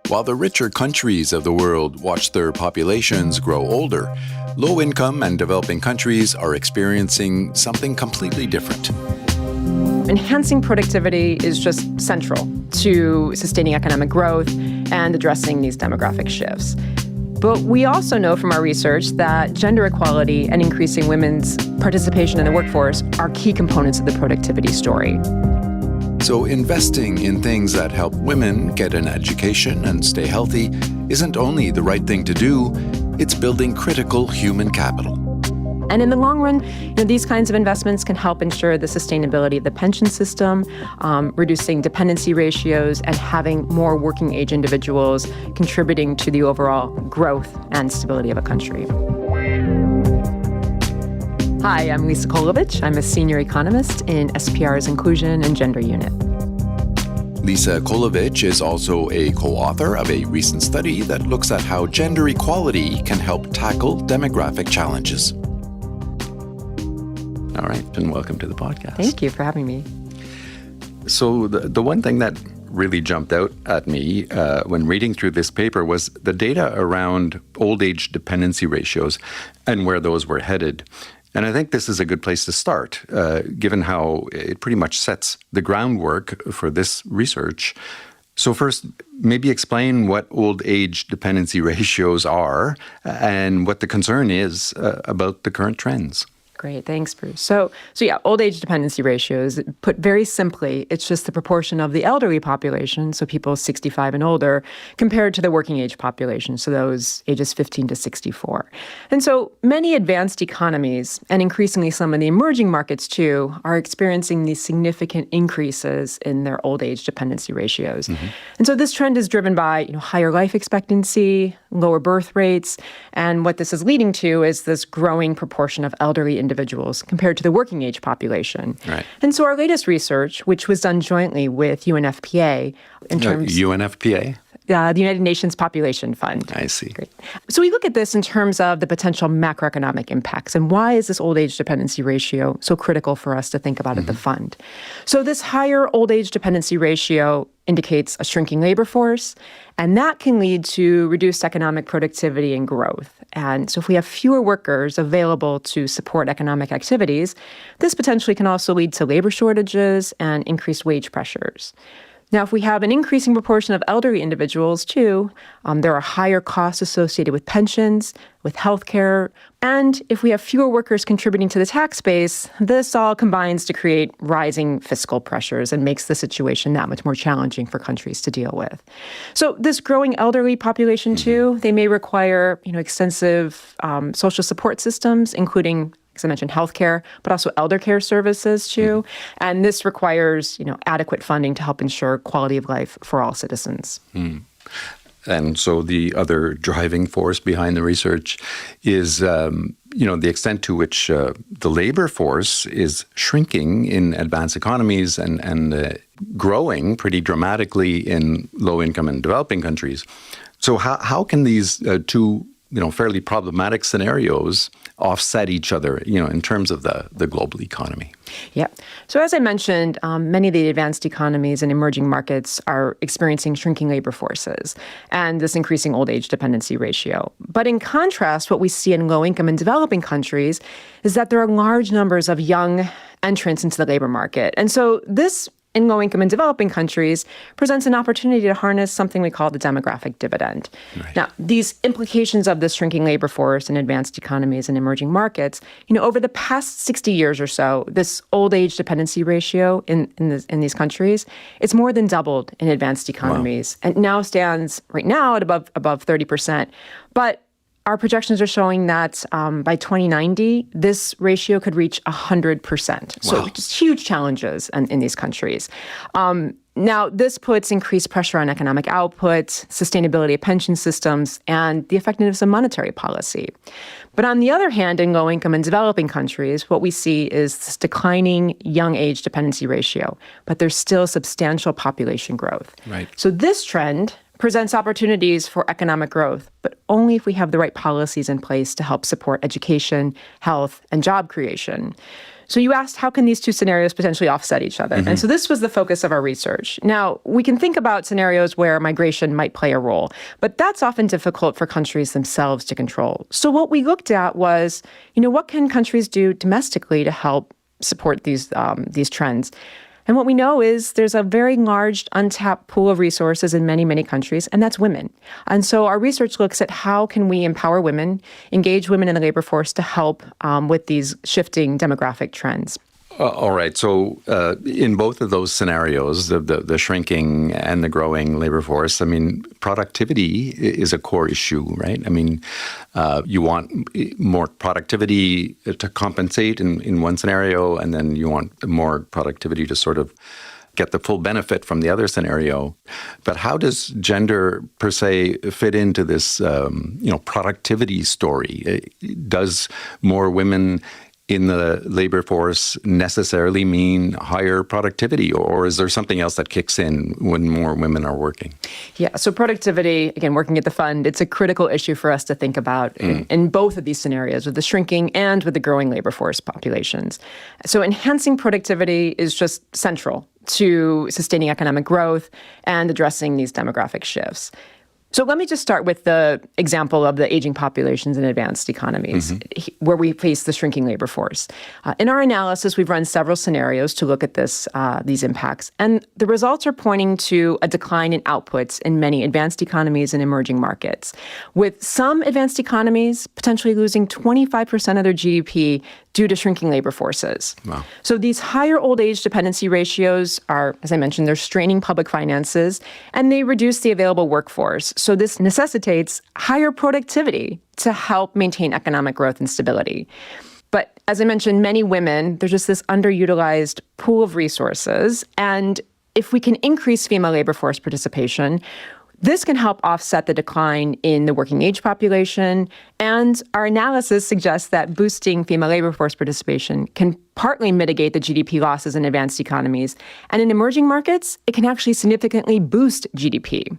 While the richer countries of the world watch their populations grow older, low-income and developing countries are experiencing something completely different. Enhancing productivity is just central to sustaining economic growth and addressing these demographic shifts. But we also know from our research that gender equality and increasing women's participation in the workforce are key components of the productivity story. So investing in things that help women get an education and stay healthy isn't only the right thing to do, it's building critical human capital. And in the long run, these kinds of investments can help ensure the sustainability of the pension system, reducing dependency ratios, and having more working-age individuals contributing to the overall growth and stability of a country. Hi, I'm Lisa Kolovich. I'm a senior economist in SPR's Inclusion and Gender Unit. Lisa Kolovich is also a co-author of a recent study that looks at how gender equality can help tackle demographic challenges. All right, and welcome to the podcast. Thank you for having me. So the one thing that really jumped out at me when reading through this paper was the data around old age dependency ratios and where those were headed. And I think this is a good place to start, given how it pretty much sets the groundwork for this research. So first, maybe explain what old age dependency ratios are and what the concern is about the current trends. Great. Thanks, Bruce. So yeah, old age dependency ratios, put very simply, it's just the proportion of the elderly population, so people 65 and older, compared to the working age population, so those ages 15 to 64. And so many advanced economies, and increasingly some of the emerging markets too, are experiencing these significant increases in their old age dependency ratios. Mm-hmm. And so this trend is driven by higher life expectancy, lower birth rates, and what this is leading to is this growing proportion of elderly individuals compared to the working age population. Right. And so our latest research, which was done jointly with UNFPA in terms UNFPA? The United Nations Population Fund. I see. Great. So we look at this in terms of the potential macroeconomic impacts and why is this old age dependency ratio so critical for us to think about at the fund. So this higher old age dependency ratio indicates a shrinking labor force, and that can lead to reduced economic productivity and growth. And so if we have fewer workers available to support economic activities, this potentially can also lead to labor shortages and increased wage pressures. Now, if we have an increasing proportion of elderly individuals, too, there are higher costs associated with pensions, with healthcare, and if we have fewer workers contributing to the tax base, this all combines to create rising fiscal pressures and makes the situation that much more challenging for countries to deal with. So this growing elderly population, too, they may require, extensive social support systems, including, as I mentioned, healthcare, but also elder care services too. And this requires, adequate funding to help ensure quality of life for all citizens. And so the other driving force behind the research is, the extent to which the labor force is shrinking in advanced economies and growing pretty dramatically in low-income and developing countries. So how can these two fairly problematic scenarios offset each other, in terms of the global economy? Yeah. So as I mentioned, many of the advanced economies and emerging markets are experiencing shrinking labor forces and this increasing old age dependency ratio. But in contrast, what we see in low-income and developing countries is that there are large numbers of young entrants into the labor market. And so this in low-income and developing countries presents an opportunity to harness something we call the demographic dividend. Right. Now, these implications of this shrinking labor force in advanced economies and emerging markets, over the past 60 years or so, this old age dependency ratio in these countries, it's more than doubled in advanced economies. Wow. And now stands right now at above 30%. But our projections are showing that by 2090, this ratio could reach 100%. So Wow. just huge challenges in these countries. Now, this puts increased pressure on economic output, sustainability of pension systems, and the effectiveness of monetary policy. But on the other hand, in low-income and developing countries, what we see is this declining young age dependency ratio, but there's still substantial population growth. Right. So this trend presents opportunities for economic growth, but only if we have the right policies in place to help support education, health, and job creation. So you asked, how can these two scenarios potentially offset each other? And so this was the focus of our research. Now, we can think about scenarios where migration might play a role, but that's often difficult for countries themselves to control. So what we looked at was, what can countries do domestically to help support these trends? And what we know is there's a very large untapped pool of resources in many, many countries, and that's women. And so our research looks at how can we empower women, engage women in the labor force to help with these shifting demographic trends. All right. So in both of those scenarios, the shrinking and the growing labor force, productivity is a core issue, right? You want more productivity to compensate in one scenario, and then you want more productivity to sort of get the full benefit from the other scenario. But how does gender per se fit into this, productivity story? Does more women in the labor force necessarily mean higher productivity, or is there something else that kicks in when more women are working? Yeah, so productivity, again, working at the fund, it's a critical issue for us to think about in both of these scenarios, with the shrinking and with the growing labor force populations. So enhancing productivity is just central to sustaining economic growth and addressing these demographic shifts. So let me just start with the example of the aging populations in advanced economies, where we face the shrinking labor force. In our analysis, we've run several scenarios to look at these impacts, and the results are pointing to a decline in outputs in many advanced economies and emerging markets, with some advanced economies potentially losing 25% of their GDP due to shrinking labor forces. Wow. So these higher old age dependency ratios are, as I mentioned, they're straining public finances, and they reduce the available workforce. So this necessitates higher productivity to help maintain economic growth and stability. But as I mentioned, many women, there's just this underutilized pool of resources. And if we can increase female labor force participation, this can help offset the decline in the working age population. And our analysis suggests that boosting female labor force participation can partly mitigate the GDP losses in advanced economies. And in emerging markets, it can actually significantly boost GDP.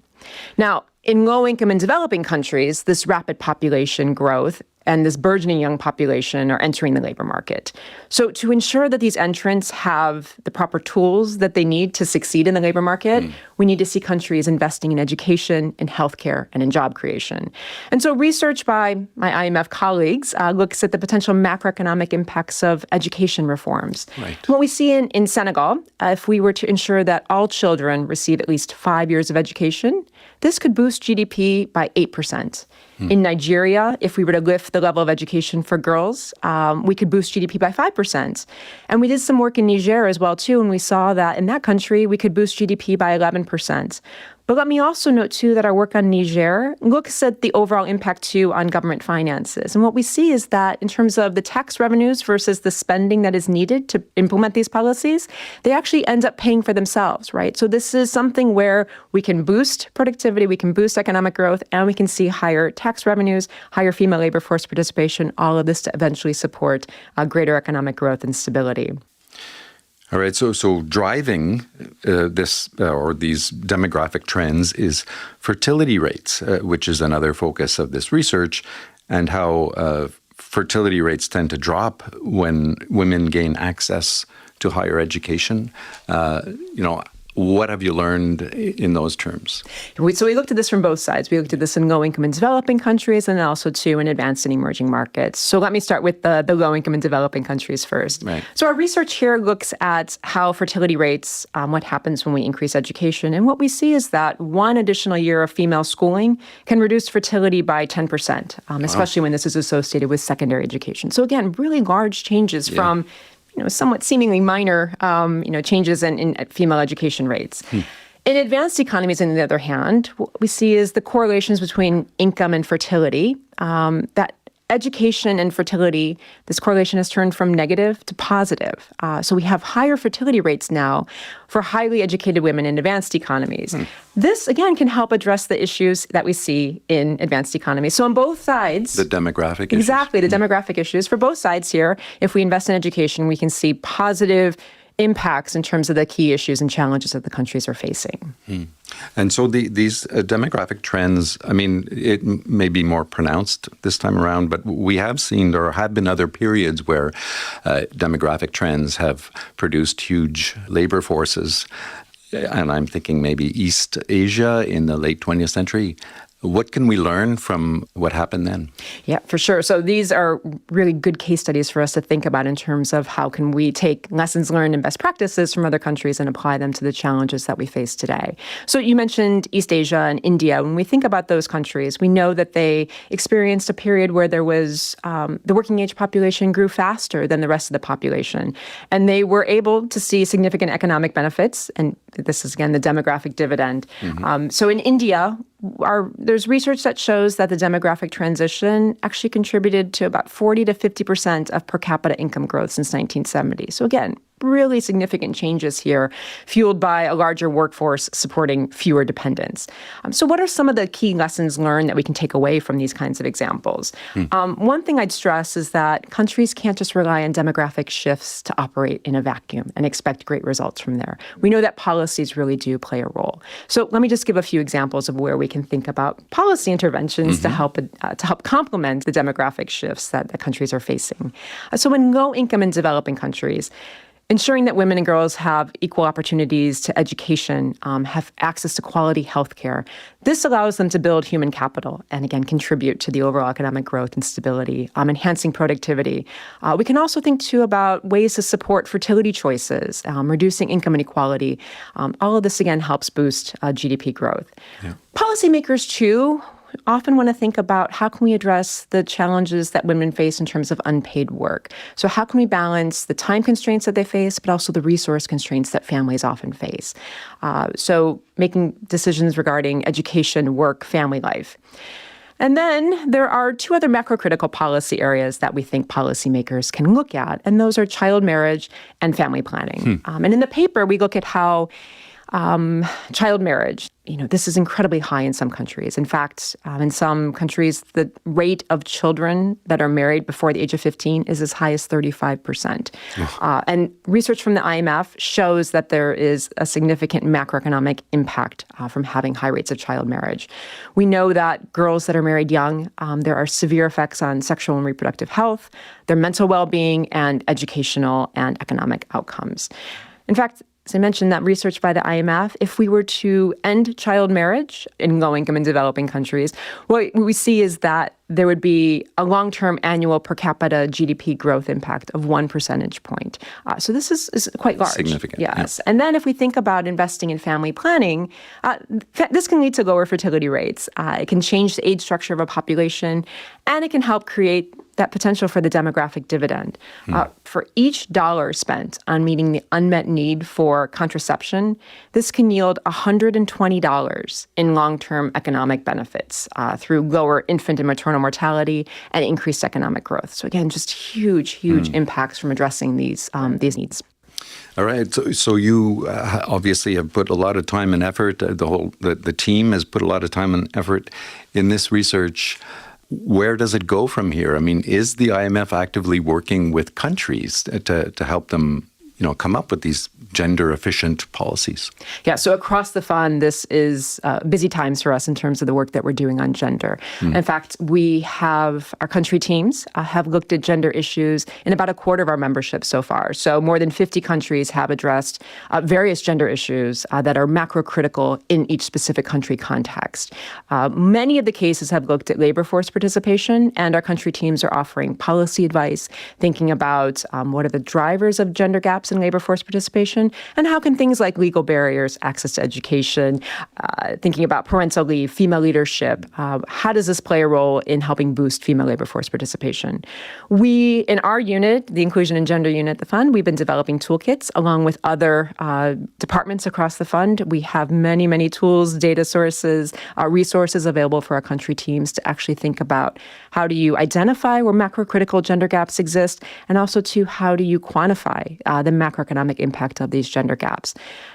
Now, in low-income and developing countries, this rapid population growth and this burgeoning young population are entering the labor market. So to ensure that these entrants have the proper tools that they need to succeed in the labor market, we need to see countries investing in education, in healthcare, and in job creation. And so research by my IMF colleagues looks at the potential macroeconomic impacts of education reforms. Right. What we see in Senegal, if we were to ensure that all children receive at least 5 years of education, this could boost GDP by 8%. In Nigeria, if we were to lift the level of education for girls, we could boost GDP by 5%. And we did some work in Niger as well, too, and we saw that in that country, we could boost GDP by 11%. But let me also note, too, that our work on Niger looks at the overall impact, too, on government finances. And what we see is that in terms of the tax revenues versus the spending that is needed to implement these policies, they actually end up paying for themselves, right? So this is something where we can boost productivity, we can boost economic growth, and we can see higher tax revenues, higher female labor force participation, all of this to eventually support greater economic growth and stability. All right, so driving these demographic trends is fertility rates, which is another focus of this research, and how fertility rates tend to drop when women gain access to higher education. What have you learned in those terms? So we looked at this from both sides. We looked at this in low-income and developing countries, and also, too, in advanced and emerging markets. So let me start with the low-income and developing countries first. Right. So our research here looks at how fertility rates, what happens when we increase education. And what we see is that one additional year of female schooling can reduce fertility by 10%, especially when this is associated with secondary education. So again, really large changes from somewhat seemingly minor, changes in female education rates. In advanced economies, on the other hand, what we see is the correlations between income and fertility, that education and fertility, this correlation has turned from negative to positive. So we have higher fertility rates now for highly educated women in advanced economies. This, again, can help address the issues that we see in advanced economies. So on both sides... The demographic issues. Exactly, the demographic issues. For both sides here, if we invest in education, we can see positive impacts in terms of the key issues and challenges that the countries are facing. And so these demographic trends, I mean, it may be more pronounced this time around, but we have seen there have been other periods where demographic trends have produced huge labor forces. And I'm thinking maybe East Asia in the late 20th century. What can we learn from what happened then? Yeah, for sure. So these are really good case studies for us to think about in terms of how can we take lessons learned and best practices from other countries and apply them to the challenges that we face today. So you mentioned East Asia and India. When we think about those countries, we know that they experienced a period where there was the working age population grew faster than the rest of the population. And they were able to see significant economic benefits. And this is, again, the demographic dividend. So in India, there's research that shows that the demographic transition actually contributed to about 40 to 50% of per capita income growth since 1970. So again, really significant changes here, fueled by a larger workforce supporting fewer dependents. So what are some of the key lessons learned that we can take away from these kinds of examples? One thing I'd stress is that countries can't just rely on demographic shifts to operate in a vacuum and expect great results from there. We know that policies really do play a role. So let me just give a few examples of where we can think about policy interventions to help complement the demographic shifts that the countries are facing. So in low-income and developing countries, ensuring that women and girls have equal opportunities to education, have access to quality health care. This allows them to build human capital and, again, contribute to the overall economic growth and stability, enhancing productivity. We can also think, too, about ways to support fertility choices, reducing income inequality. All of this, again, helps boost GDP growth. Yeah. Policymakers, too, often want to think about how can we address the challenges that women face in terms of unpaid work. So how can we balance the time constraints that they face, but also the resource constraints that families often face? So making decisions regarding education, work, family life. And then there are two other macrocritical policy areas that we think policymakers can look at, and those are child marriage and family planning. And in the paper, we look at how child marriage, this is incredibly high in some countries. In fact, in some countries, the rate of children that are married before the age of 15 is as high as 35%. And research from the IMF shows that there is a significant macroeconomic impact from having high rates of child marriage. We know that girls that are married young, there are severe effects on sexual and reproductive health, their mental well-being, and educational and economic outcomes. In fact, as I mentioned, that research by the IMF, if we were to end child marriage in low-income and developing countries, what we see is that there would be a long-term annual per capita GDP growth impact of 1 percentage point. So this is quite large. Significant. Yes. Yeah. And then if we think about investing in family planning, this can lead to lower fertility rates. It can change the age structure of a population, and it can help create that potential for the demographic dividend. For each dollar spent on meeting the unmet need for contraception, this can yield $120 in long-term economic benefits through lower infant and maternal mortality and increased economic growth. So again, just huge impacts from addressing these needs. All right. So you obviously have put a lot of time and effort. The team has put a lot of time and effort in this research. Where does it go from here? I mean, is the IMF actively working with countries to help them, come up with these gender-efficient policies? Yeah, so across the fund, this is busy times for us in terms of the work that we're doing on gender. In fact, our country teams have looked at gender issues in about a quarter of our membership so far. So more than 50 countries have addressed various gender issues that are macro-critical in each specific country context. Many of the cases have looked at labor force participation, and our country teams are offering policy advice, thinking about what are the drivers of gender gaps in labor force participation, and how can things like legal barriers, access to education, thinking about parental leave, female leadership, how does this play a role in helping boost female labor force participation? We, in our unit, the Inclusion and Gender Unit, the fund, we've been developing toolkits along with other departments across the fund. We have many, many tools, data sources, resources available for our country teams to actually think about how do you identify where macro-critical gender gaps exist, and also, too, how do you quantify the macroeconomic impact of these gender gaps.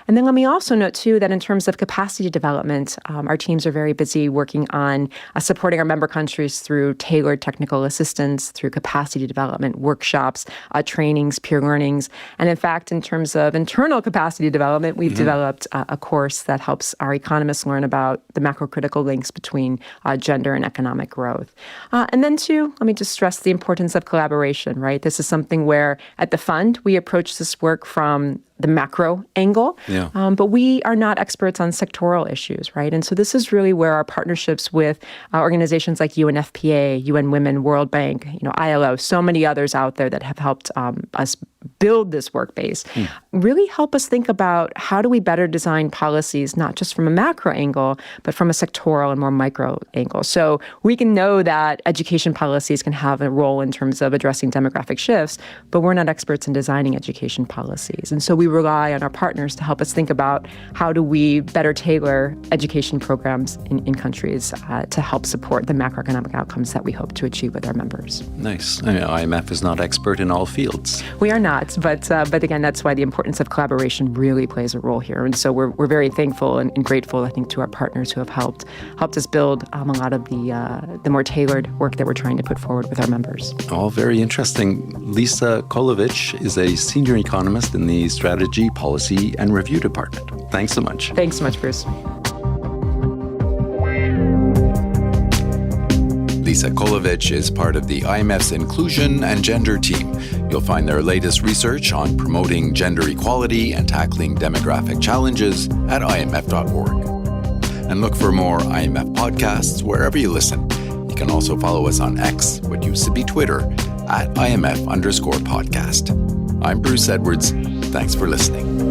And then let me also note, too, that in terms of capacity development, our teams are very busy working on supporting our member countries through tailored technical assistance, through capacity development, workshops, trainings, peer learnings. And in fact, in terms of internal capacity development, we've developed a course that helps our economists learn about the macrocritical links between gender and economic growth. And then, too, let me just stress the importance of collaboration, right? This is something where at the fund, we approach this work from the macro angle, but we are not experts on sectoral issues, right? And so this is really where our partnerships with organizations like UNFPA, UN Women, World Bank, ILO, so many others out there that have helped us build this work base, really help us think about how do we better design policies, not just from a macro angle, but from a sectoral and more micro angle. So we can know that education policies can have a role in terms of addressing demographic shifts, but we're not experts in designing education policies. And so we rely on our partners to help us think about how do we better tailor education programs in countries to help support the macroeconomic outcomes that we hope to achieve with our members. Nice. IMF is not expert in all fields. We are not, but again, that's why the importance of collaboration really plays a role here. And so we're very thankful and grateful, I think, to our partners who have helped us build a lot of the more tailored work that we're trying to put forward with our members. All very interesting. Lisa Kolovich is a senior economist in the Strategy, Policy, and Review Department. Thanks so much. Thanks so much, Bruce. Lisa Kolovich is part of the IMF's Inclusion and Gender team. You'll find their latest research on promoting gender equality and tackling demographic challenges at imf.org. And look for more IMF podcasts wherever you listen. You can also follow us on X, what used to be Twitter, at IMF_podcast. I'm Bruce Edwards. Thanks for listening.